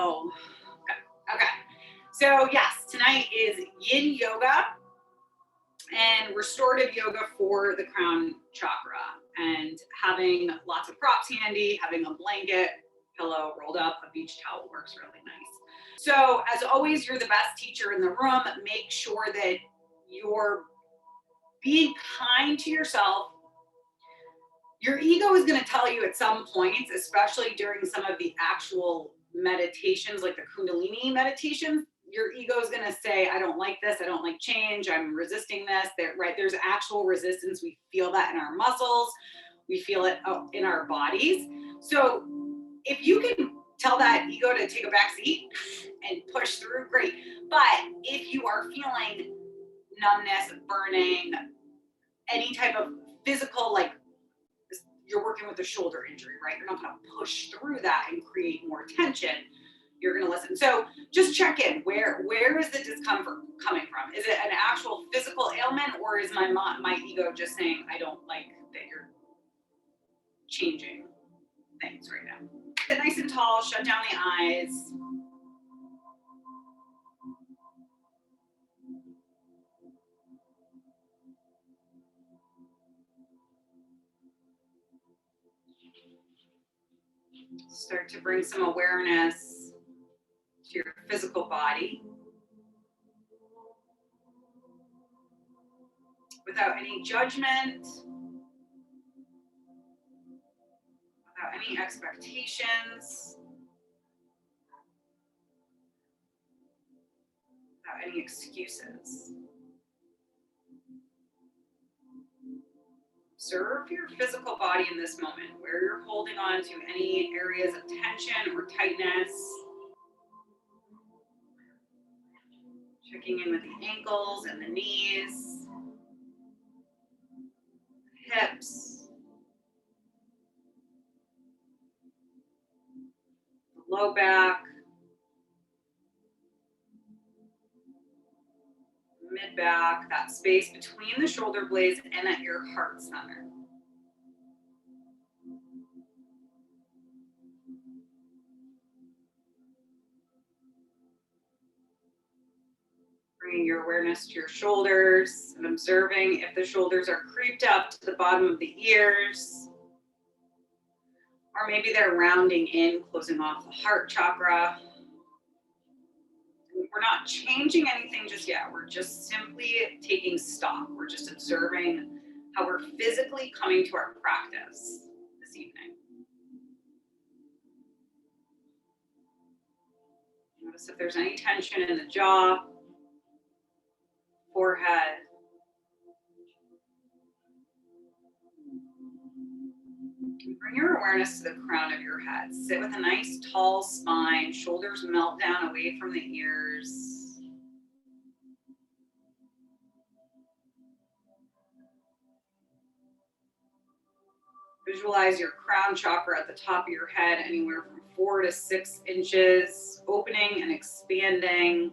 go. Okay. So yes, tonight is yin yoga and restorative yoga for the crown chakra, and having lots of props handy, having a blanket, pillow rolled up, a beach towel works really nice. So as always, you're the best teacher in the room. Make sure that you're being kind to yourself. Your ego is going to tell you at some points, especially during some of the actual meditations, like the Kundalini meditations, your ego is going to say, I don't like this. I don't like change. I'm resisting this. Right? There's actual resistance. We feel that in our muscles. We feel it in our bodies. So if you can tell that ego to take a back seat and push through, great. But if you are feeling numbness, burning, any type of physical, like you're working with a shoulder injury, right? You're not going to push through that and create more tension. You're going to listen. So just check in. Where is the discomfort coming from? Is it an actual physical ailment, or is my ego just saying, I don't like that you're changing things right now? Get nice and tall, shut down the eyes. Start to bring some awareness to your physical body without any judgment, without any expectations, without any excuses. Observe your physical body in this moment, where you're holding on to any areas of tension or tightness. Checking in with the ankles and the knees, hips, the low back, mid back, that space between the shoulder blades and at your heart center. Bringing your awareness to your shoulders and observing if the shoulders are creeped up to the bottom of the ears, or maybe they're rounding in, closing off the heart chakra. We're not changing anything just yet. We're just simply taking stock. We're just observing how we're physically coming to our practice this evening. Notice if there's any tension in the jaw, forehead. Bring your awareness to the crown of your head. Sit with a nice tall spine, shoulders melt down away from the ears. Visualize your crown chakra at the top of your head, anywhere from 4 to 6 inches, opening and expanding.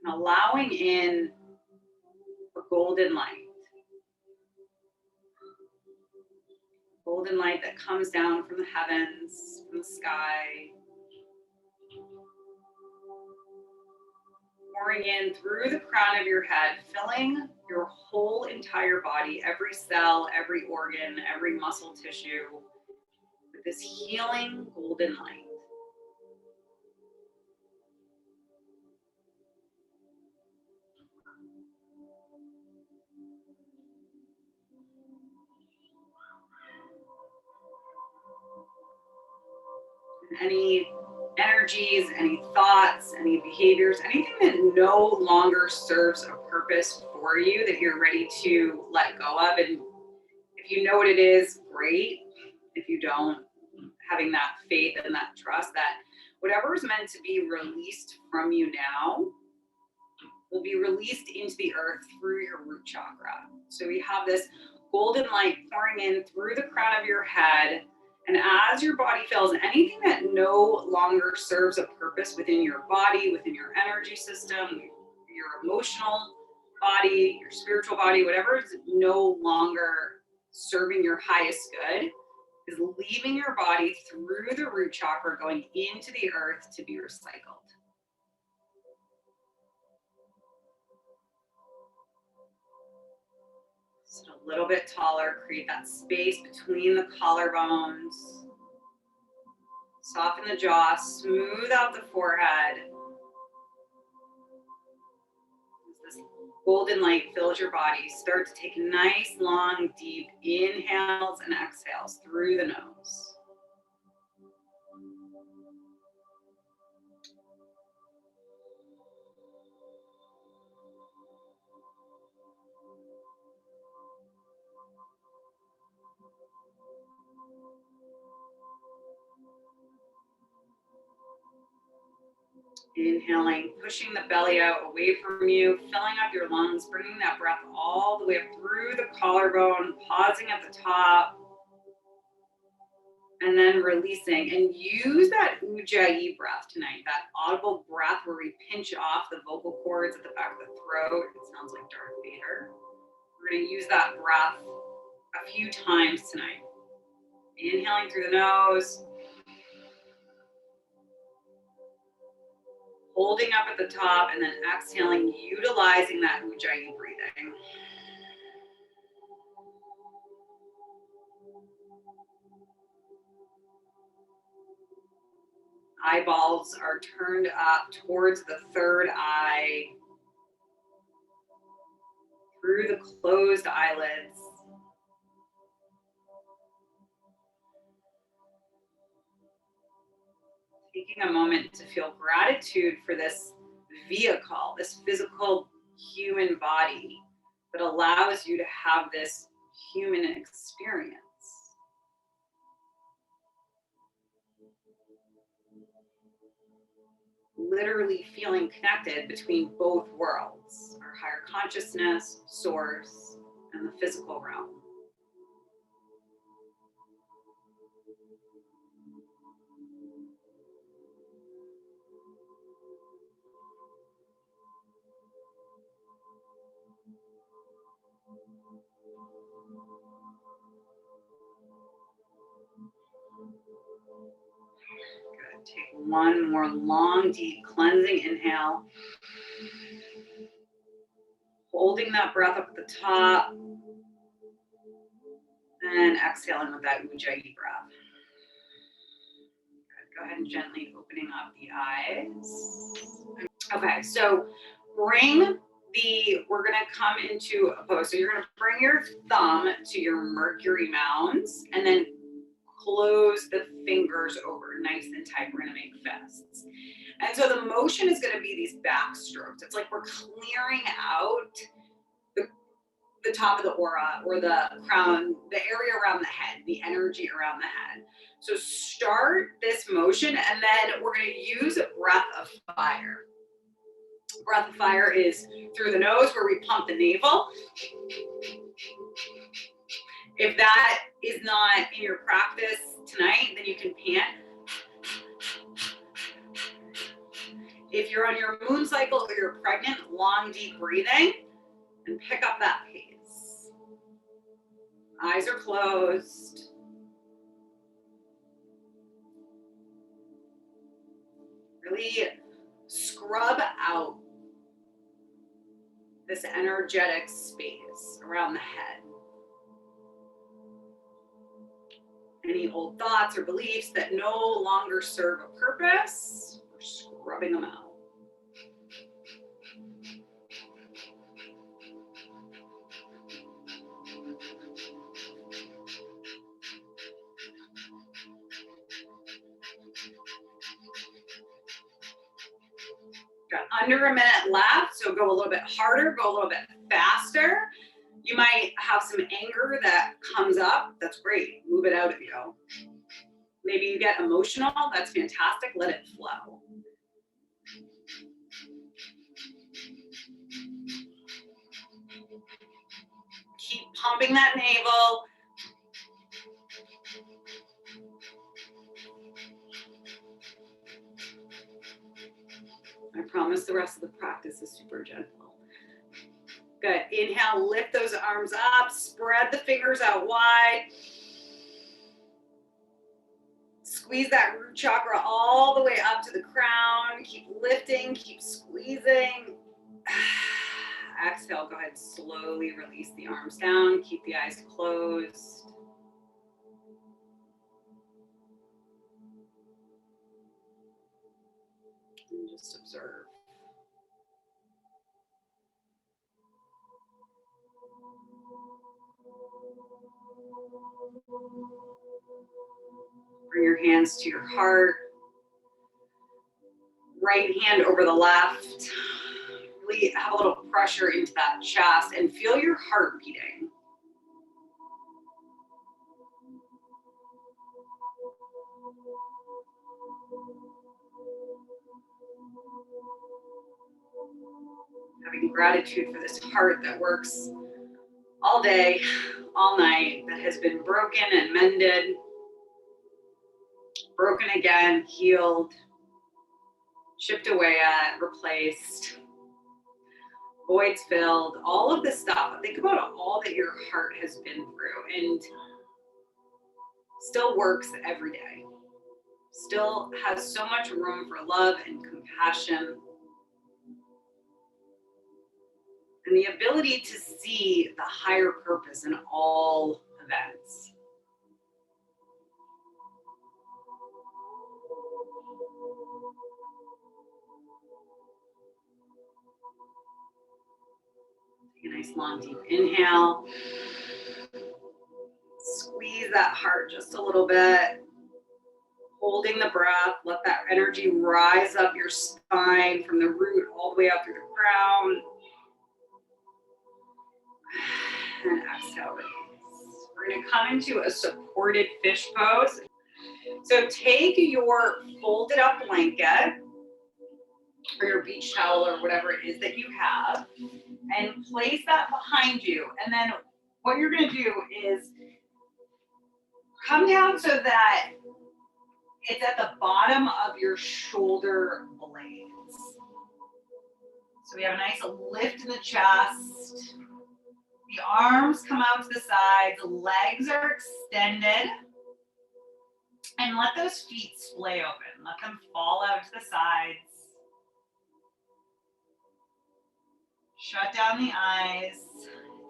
And allowing in a golden light. Golden light that comes down from the heavens, from the sky. Pouring in through the crown of your head, filling your whole entire body, every cell, every organ, every muscle tissue, with this healing golden light. Any energies, any thoughts, any behaviors, anything that no longer serves a purpose for you that you're ready to let go of. And if you know what it is, great. If you don't, having that faith and that trust that whatever is meant to be released from you now will be released into the earth through your root chakra. So we have this golden light pouring in through the crown of your head. And as your body feels anything that no longer serves a purpose within your body, within your energy system, your emotional body, your spiritual body, whatever is no longer serving your highest good, is leaving your body through the root chakra, going into the earth to be recycled. Sit a little bit taller, create that space between the collarbones. Soften the jaw, smooth out the forehead. As this golden light fills your body, start to take nice, long, deep inhales and exhales through the nose. Inhaling, pushing the belly out away from you, filling up your lungs, bringing that breath all the way up through the collarbone, pausing at the top, and then releasing. And use that ujjayi breath tonight, that audible breath where we pinch off the vocal cords at the back of the throat. It sounds like Darth Vader. We're going to use that breath a few times tonight. Inhaling through the nose. Holding up at the top, and then exhaling, utilizing that ujjayi breathing. Eyeballs are turned up towards the third eye, through the closed eyelids. Taking a moment to feel gratitude for this vehicle, this physical human body that allows you to have this human experience. Literally feeling connected between both worlds, our higher consciousness, source, and the physical realm. Good. Take one more long, deep, cleansing inhale. Holding that breath up at the top. And exhaling with that ujjayi breath. Good. Go ahead and gently opening up the eyes. Okay, so we're gonna come into a pose. So you're gonna bring your thumb to your Mercury mounds and then close the fingers over nice and tight. We're gonna make fists. And so the motion is gonna be these back strokes. It's like we're clearing out the top of the aura or the crown, the area around the head, the energy around the head. So start this motion and then we're gonna use a breath of fire. Breath of fire is through the nose where we pump the navel. If that is not in your practice tonight, then you can pant. If you're on your moon cycle or you're pregnant, long, deep breathing and pick up that pace. Eyes are closed. Really scrub out this energetic space around the head. Any old thoughts or beliefs that no longer serve a purpose, we're scrubbing them out. Got under a minute left, so go a little bit harder, go a little bit faster. You might have some anger that comes up. That's great. Move it out of you. Maybe you get emotional. That's fantastic. Let it flow. Keep pumping that navel. I promise the rest of the practice is super gentle. Good. Inhale, lift those arms up, spread the fingers out wide. Squeeze that root chakra all the way up to the crown. Keep lifting, keep squeezing. Exhale, go ahead, slowly release the arms down. Keep the eyes closed. And just observe. Bring your hands to your heart. Right hand over the left. Really have a little pressure into that chest and feel your heart beating. Having gratitude for this heart that works all day, all night, that has been broken and mended, broken again, healed, chipped away at, replaced, voids filled, all of this stuff. Think about all that your heart has been through and still works every day. Still has so much room for love and compassion. And the ability to see the higher purpose in all events. Take a nice long deep inhale. Squeeze that heart just a little bit. Holding the breath, let that energy rise up your spine from the root all the way up through the crown. And exhale, release. We're going to come into a supported fish pose. So take your folded up blanket or your beach towel or whatever it is that you have and place that behind you. And then what you're going to do is come down so that it's at the bottom of your shoulder blades. So we have a nice lift in the chest. The arms come out to the sides, legs are extended. And let those feet splay open. Let them fall out to the sides. Shut down the eyes.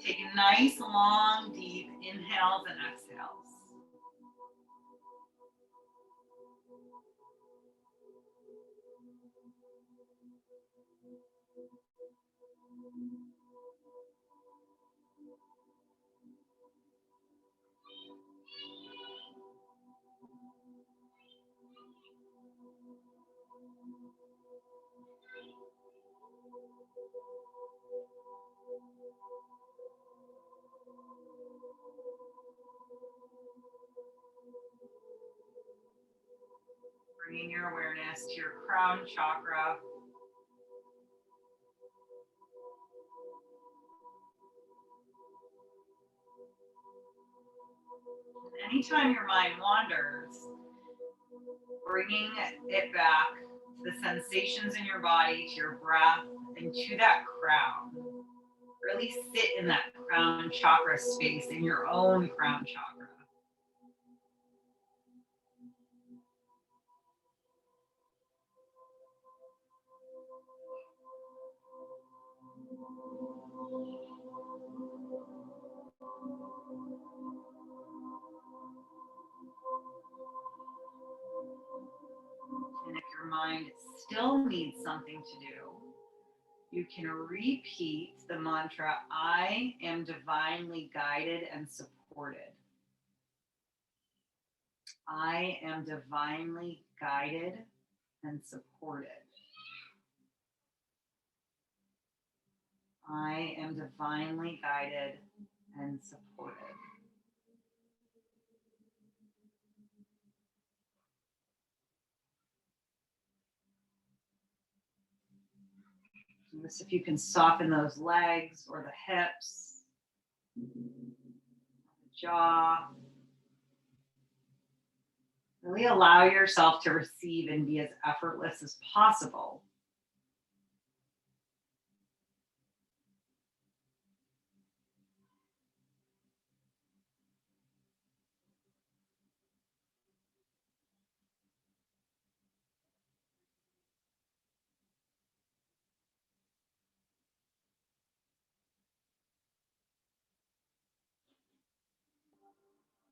Take a nice, long, deep inhales and exhales. Bringing your awareness to your crown chakra. Anytime your mind wanders, bringing it back to the sensations in your body, to your breath, and to that crown. Really sit in that crown chakra space, in your own crown chakra. And if your mind still needs something to do, you can repeat the mantra, I am divinely guided and supported. I am divinely guided and supported. I am divinely guided and supported. Notice if you can soften those legs or the hips, the jaw. Really allow yourself to receive and be as effortless as possible.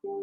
Notice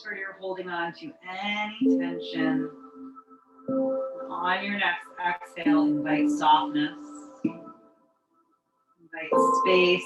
where you're holding on to any tension. On your next exhale, invite softness, invite space.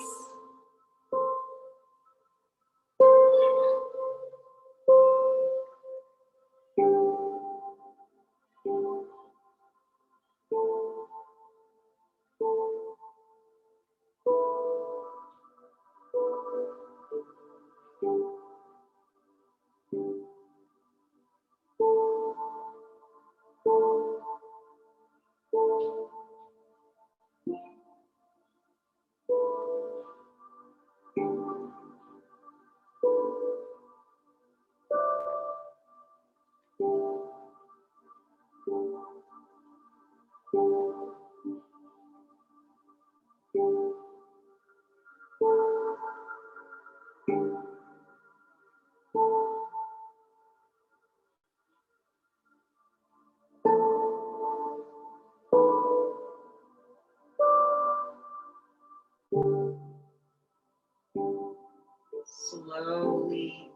Slowly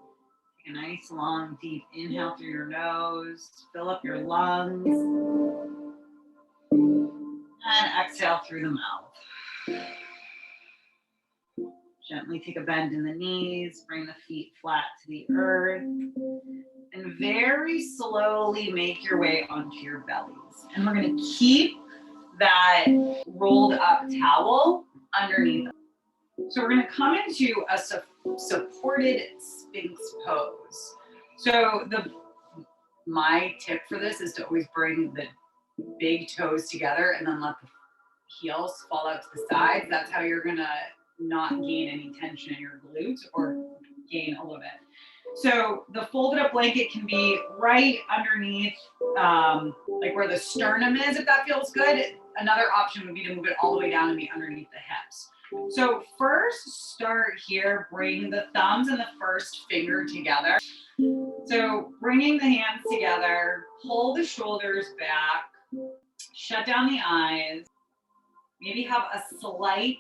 take a nice long deep inhale through your nose, fill up your lungs, and exhale through the mouth. Gently take a bend in the knees, bring the feet flat to the earth, and very slowly make your way onto your bellies. And we're going to keep that rolled up towel underneath. So we're going to come into a supported Sphinx pose. So my tip for this is to always bring the big toes together and then let the heels fall out to the sides. That's how you're going to not gain any tension in your glutes or gain a little bit. So the folded up blanket can be right underneath, like where the sternum is, if that feels good. Another option would be to move it all the way down and be underneath the hips. So first, start here, bring the thumbs and the first finger together. So bringing the hands together, pull the shoulders back, shut down the eyes, maybe have a slight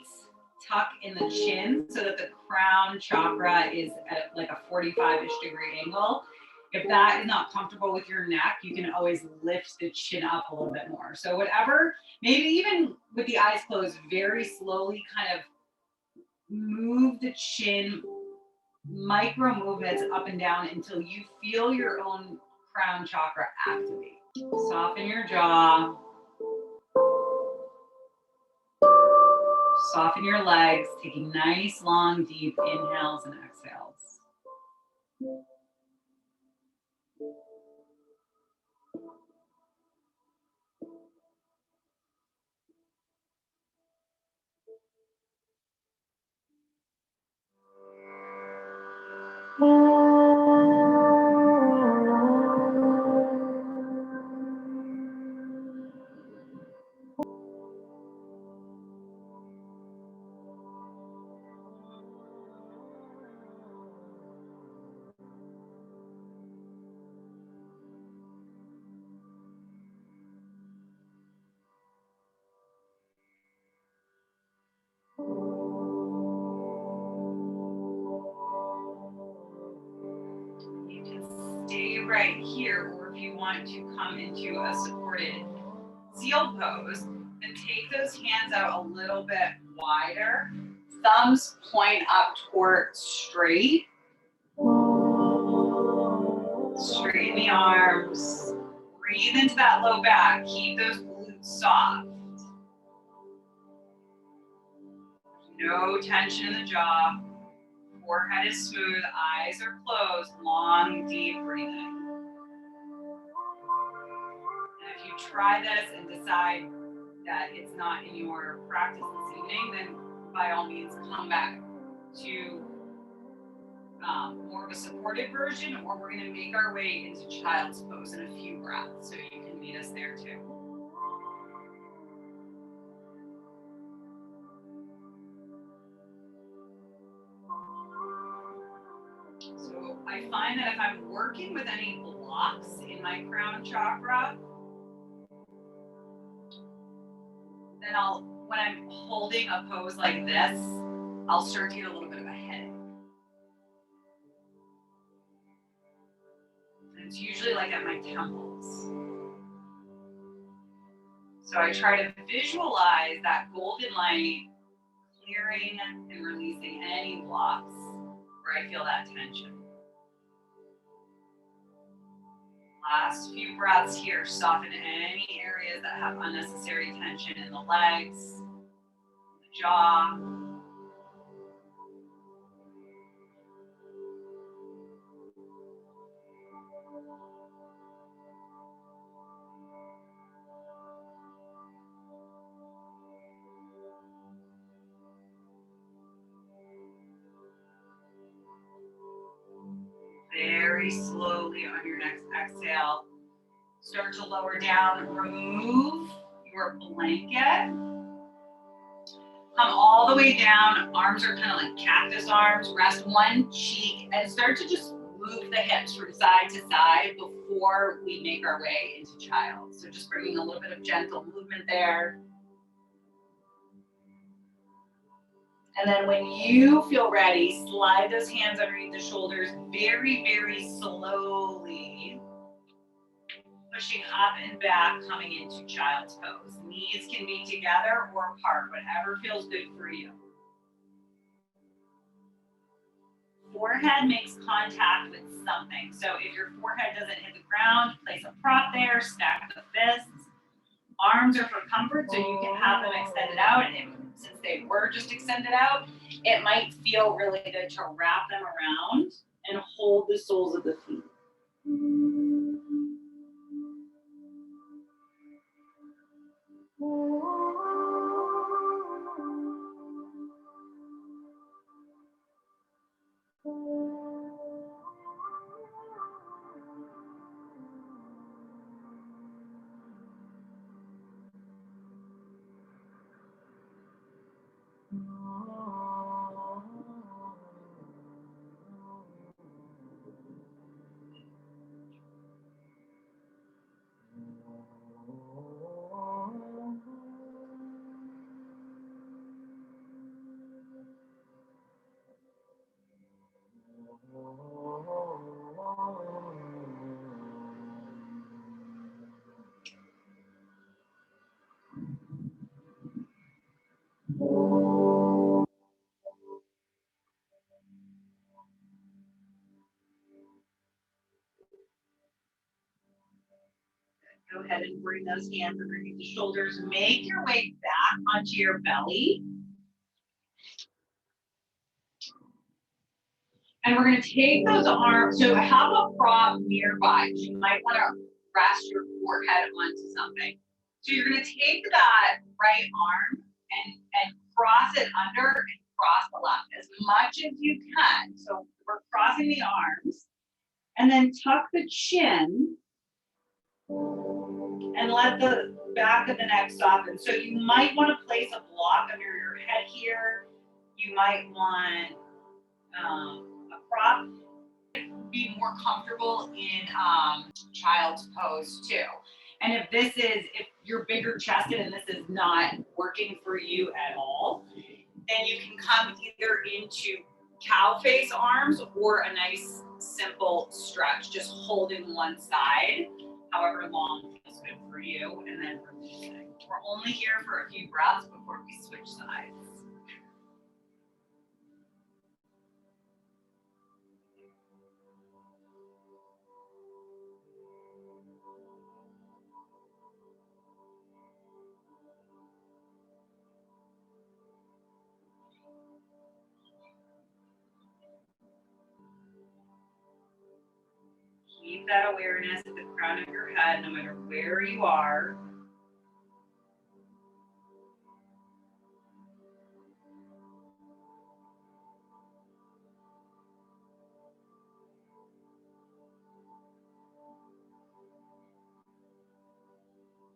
tuck in the chin so that the crown chakra is at like a 45-ish degree angle. If that is not comfortable with your neck, you can always lift the chin up a little bit more. So whatever, maybe even with the eyes closed, very slowly kind of move the chin, micro movements up and down until you feel your own crown chakra activate. Soften your jaw. Soften your legs, taking nice, long, deep inhales and exhales. You can stay right here, or if you want to come into a supported seal pose, then take those hands out a little bit wider. Thumbs point up toward straight. Straighten the arms. Breathe into that low back. Keep those glutes soft. No tension in the jaw. Forehead is smooth, eyes are closed, long, deep breathing. And if you try this and decide that it's not in your practice this evening, then by all means come back to more of a supported version, or we're going to make our way into child's pose in a few breaths, so you can meet us there too. So I find that if I'm working with any blocks in my crown chakra, then when I'm holding a pose like this, I'll start to get a little bit of a headache. And it's usually like at my temples. So I try to visualize that golden light clearing and releasing any blocks where I feel that tension. Last few breaths here. Soften any areas that have unnecessary tension in the legs, the jaw. Very slowly on your next exhale, start to lower down, remove your blanket. Come all the way down, arms are kind of like cactus arms, rest one cheek and start to just move the hips from side to side before we make our way into child. So just bringing a little bit of gentle movement there. And then when you feel ready, slide those hands underneath the shoulders very, very slowly. Pushing up and back, coming into child's pose. Knees can be together or apart, whatever feels good for you. Forehead makes contact with something. So if your forehead doesn't hit the ground, place a prop there, stack the fists. Arms are for comfort, so you can have them extended out. And since they were just extended out, it might feel really good to wrap them around and hold the soles of the feet. Go ahead and bring those hands underneath the shoulders. Make your way back onto your belly. And we're going to take those arms. So have a prop nearby. You might want to rest your forehead onto something. So you're going to take that right arm and cross it under and cross the left as much as you can. So we're crossing the arms. And then tuck the chin and let the back of the neck soften. So you might want to place a block under your head here. You might want a prop. Be more comfortable in child's pose too. And if you're bigger chested and this is not working for you at all, then you can come either into cow face arms or a nice simple stretch, just holding one side, however long feels good for you, and then releasing. We're only here for a few breaths before we switch sides. keep that awareness at the crown of your head, no matter where you are.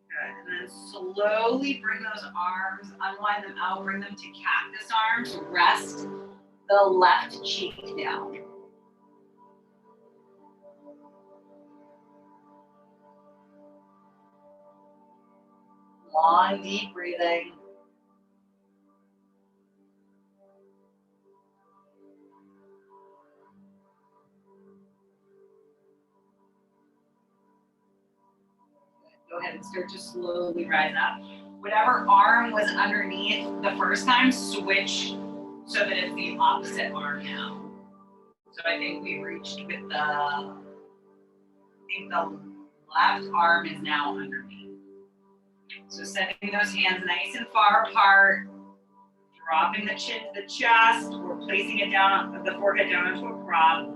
Good. And then slowly bring those arms, unwind them out, bring them to cactus arms. Rest the left cheek down. Long, deep breathing. Go ahead and start to slowly rise up. Whatever arm was underneath the first time, switch so that it's the opposite arm now. So I think we reached with the left arm is now underneath. So setting those hands nice and far apart, dropping the chin to the chest, or placing it down on the forehead down into a prop.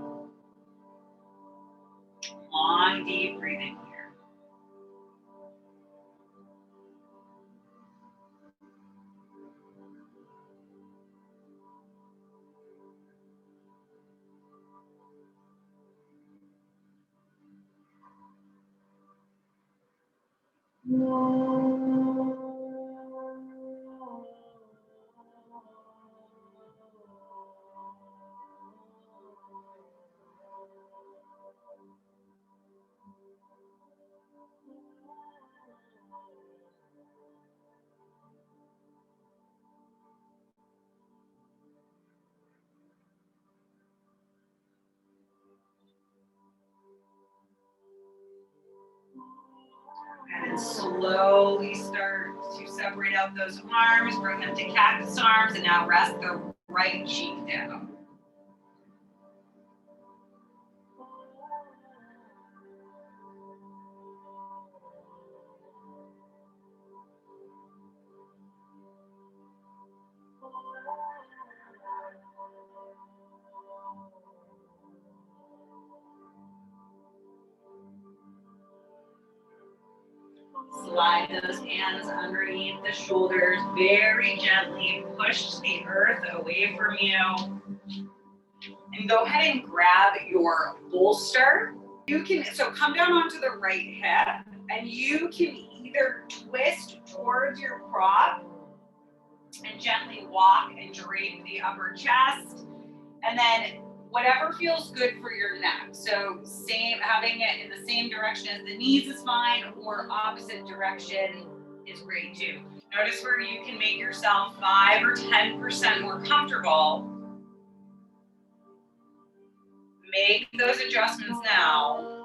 Long, deep breathing here. And then slowly start to separate out those arms, bring them to cactus arms, and now rest the right cheek down. Slide those hands underneath the shoulders, very gently push the earth away from you. And go ahead and grab your bolster. You can, so come down onto the right hip, and you can either twist towards your prop and gently walk and drape the upper chest, and then whatever feels good for your neck. So having it in the same direction as the knees is fine, or opposite direction is great too. Notice where you can make yourself 5 or 10% more comfortable. Make those adjustments now.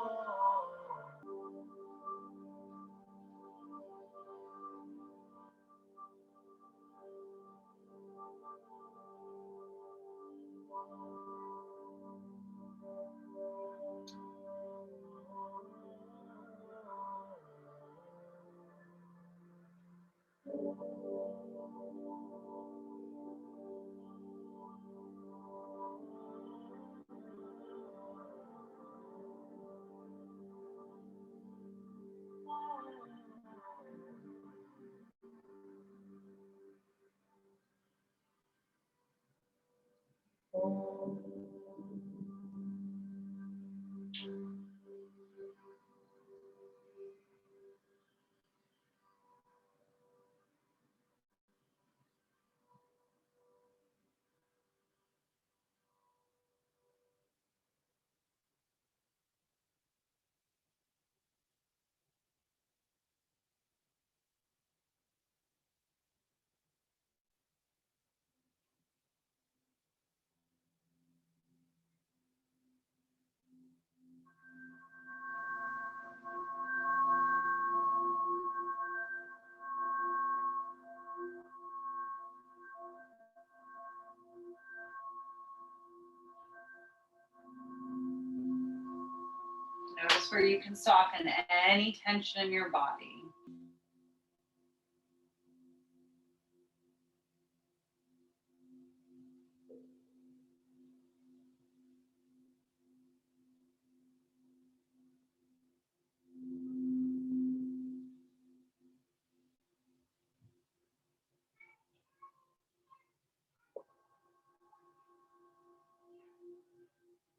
Notice where you can soften any tension in your body.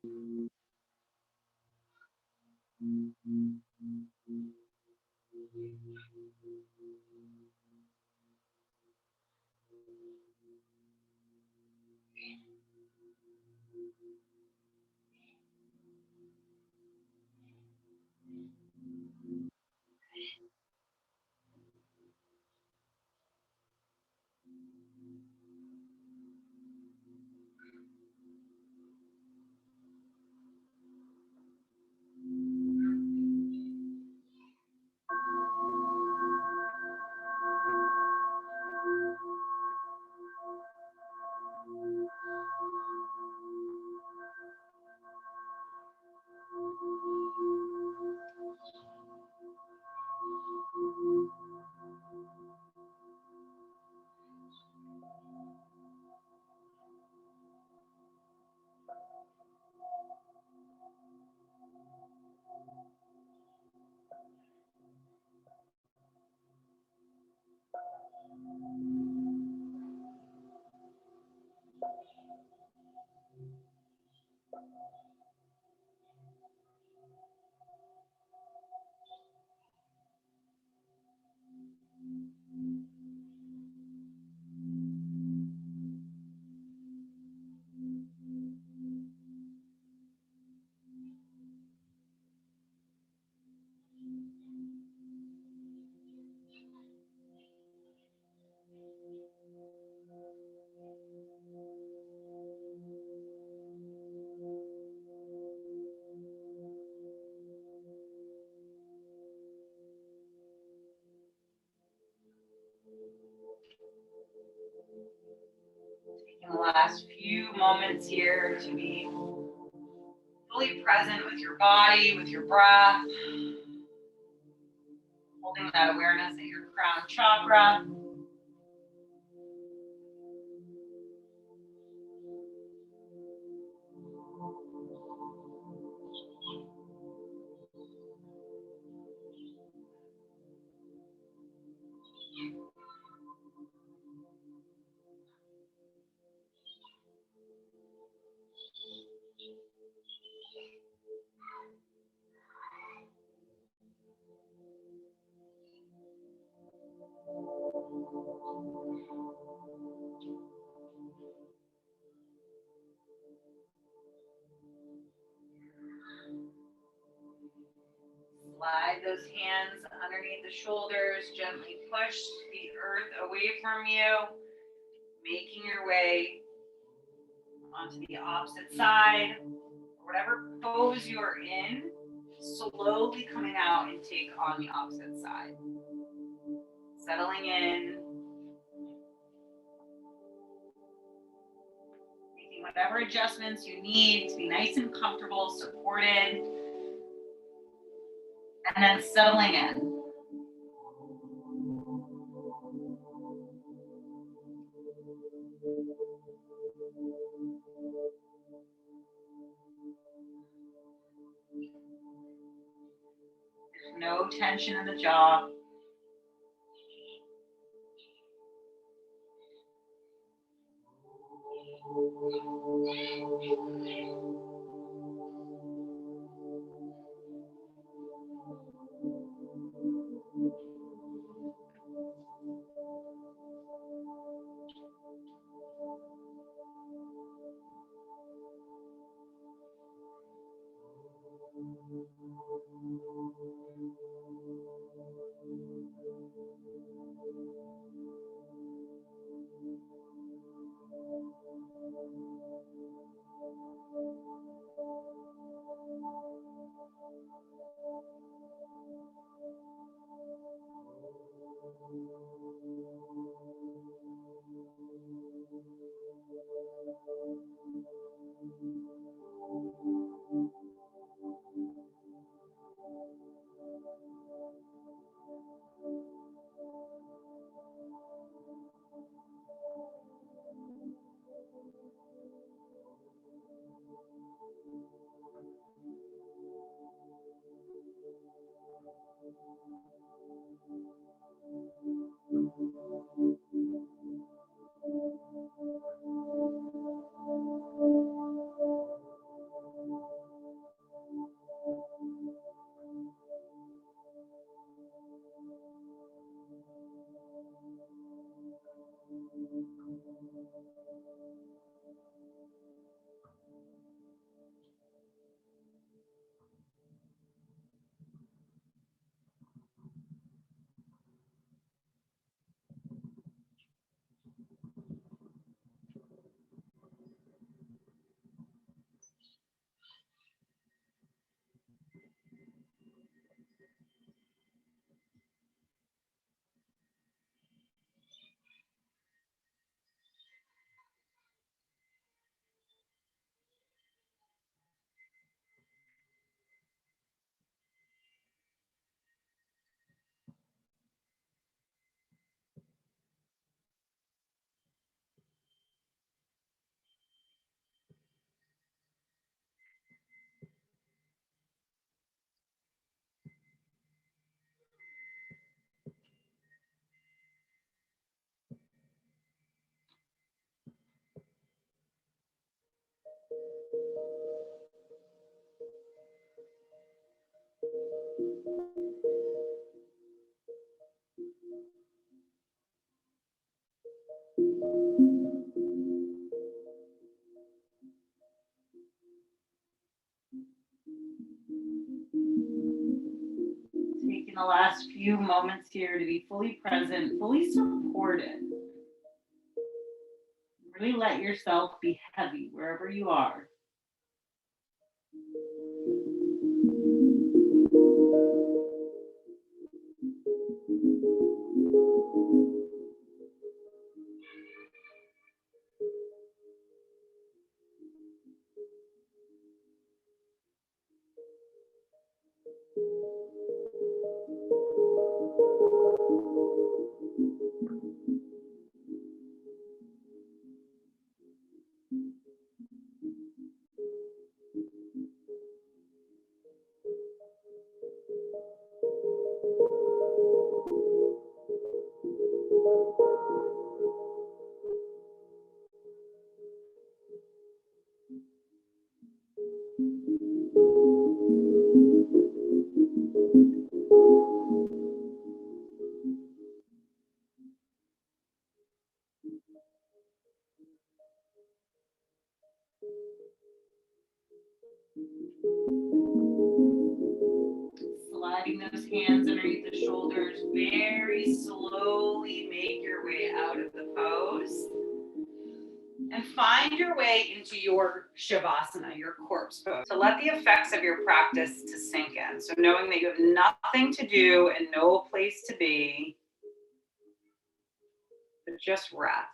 Taking the last few moments here to be fully present with your body, with your breath, holding that awareness at your crown chakra. Slide those hands underneath the shoulders, gently push the earth away from you, making your way onto the opposite side. Whatever pose you're in, slowly coming out and take on the opposite side. Settling in, making whatever adjustments you need to be nice and comfortable, supported, and then settling in. There's no tension in the jaw. the last few moments here to be fully present, fully supported. Really let yourself be heavy wherever you are. Sliding those hands underneath the shoulders, very slowly make your way out of the pose. And find your way into your Shavasana, your corpse pose. So let the effects of your practice to sink in. So knowing that you have nothing to do and no place to be, but just rest.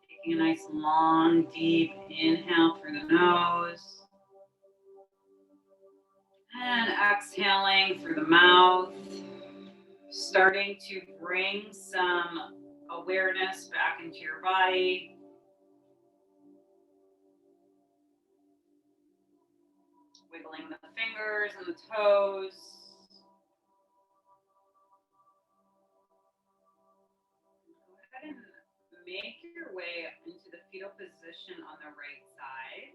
Taking a nice long, deep inhale through the nose. And exhaling through the mouth. Starting to bring some awareness back into your body. Wiggling the fingers and the toes. Go ahead and make your way into the fetal position on the right side.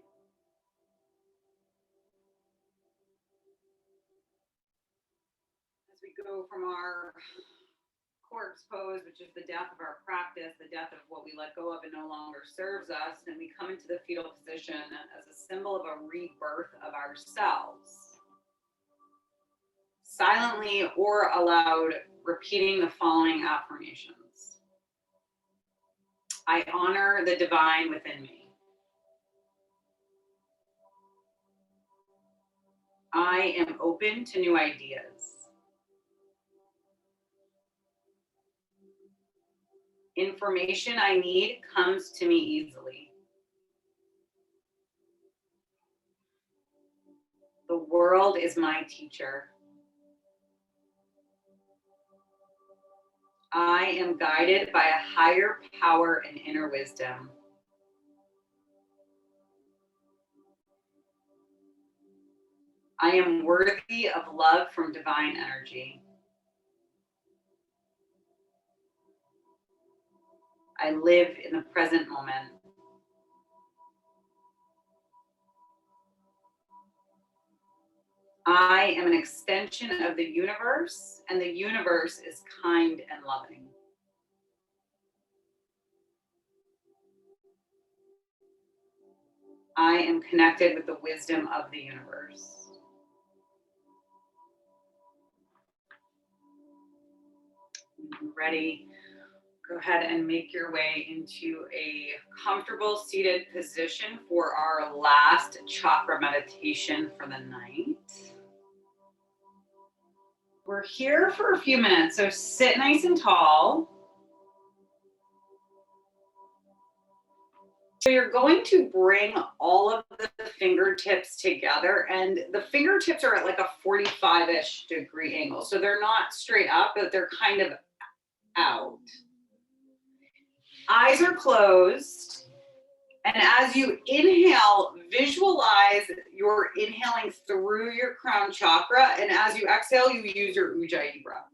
As we go from our corpse pose, which is the death of our practice, the death of what we let go of and no longer serves us, and we come into the fetal position as a symbol of a rebirth of ourselves. Silently or aloud, repeating the following affirmations. I honor the divine within me. I am open to new ideas. Information I need comes to me easily. The world is my teacher. I am guided by a higher power and inner wisdom. I am worthy of love from divine energy. I live in the present moment. I am an extension of the universe, and the universe is kind and loving. I am connected with the wisdom of the universe. When you're ready, go ahead and make your way into a comfortable seated position for our last chakra meditation for the night. We're here for a few minutes, so sit nice and tall. So you're going to bring all of the fingertips together, and the fingertips are at like a 45-ish degree angle. So they're not straight up, but they're kind of out. Eyes are closed. And as you inhale, visualize you're inhaling through your crown chakra. And as you exhale, you use your Ujjayi breath.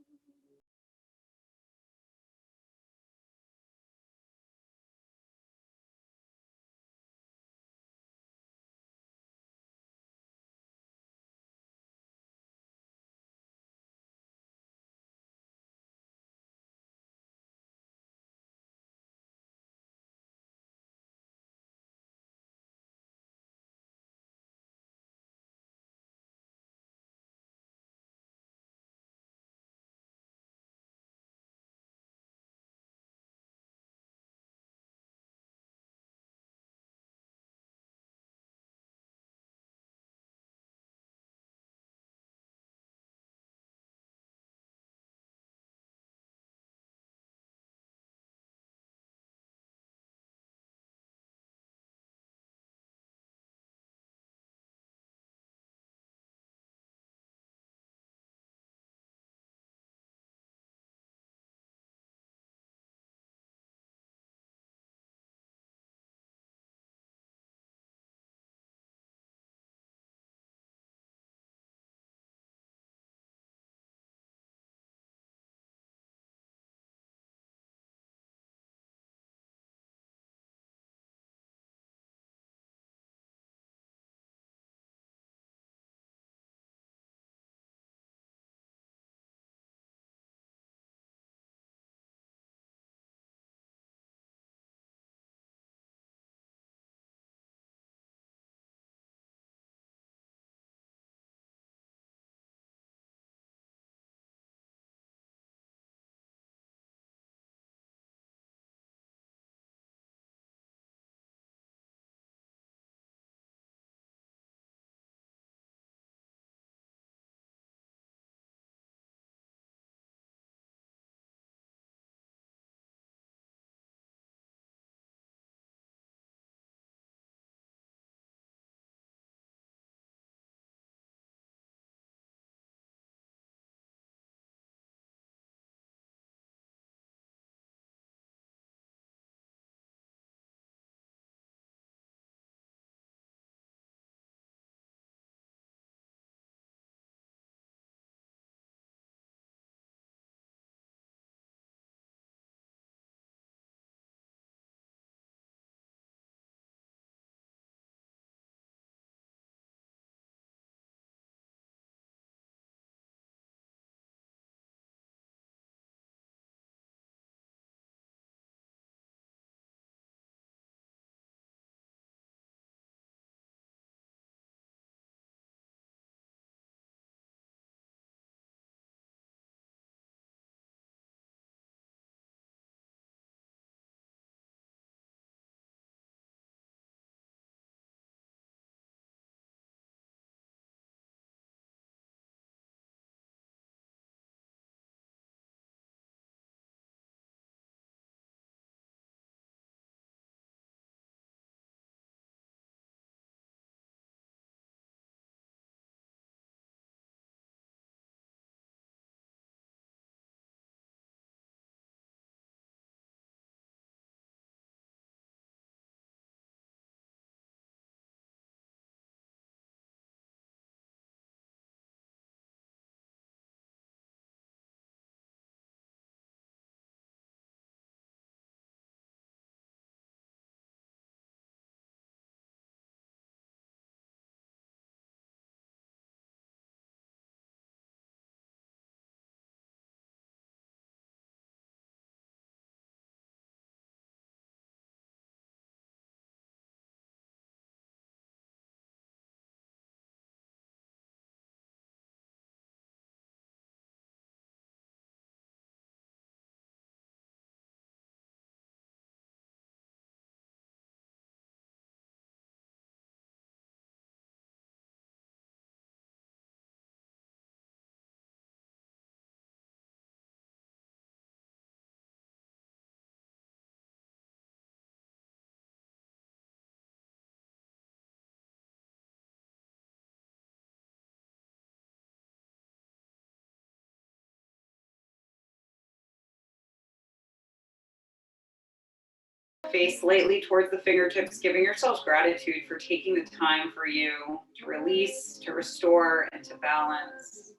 face slightly towards the fingertips, giving yourselves gratitude for taking the time for you to release, to restore, and to balance,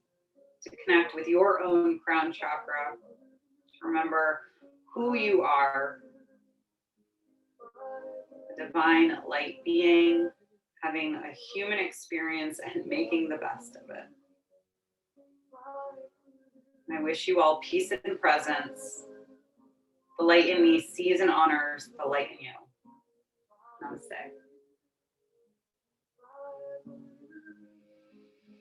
to connect with your own crown chakra. Remember who you are, a divine light being, having a human experience and making the best of it. I wish you all peace and presence. The light in me sees and honors the light in you.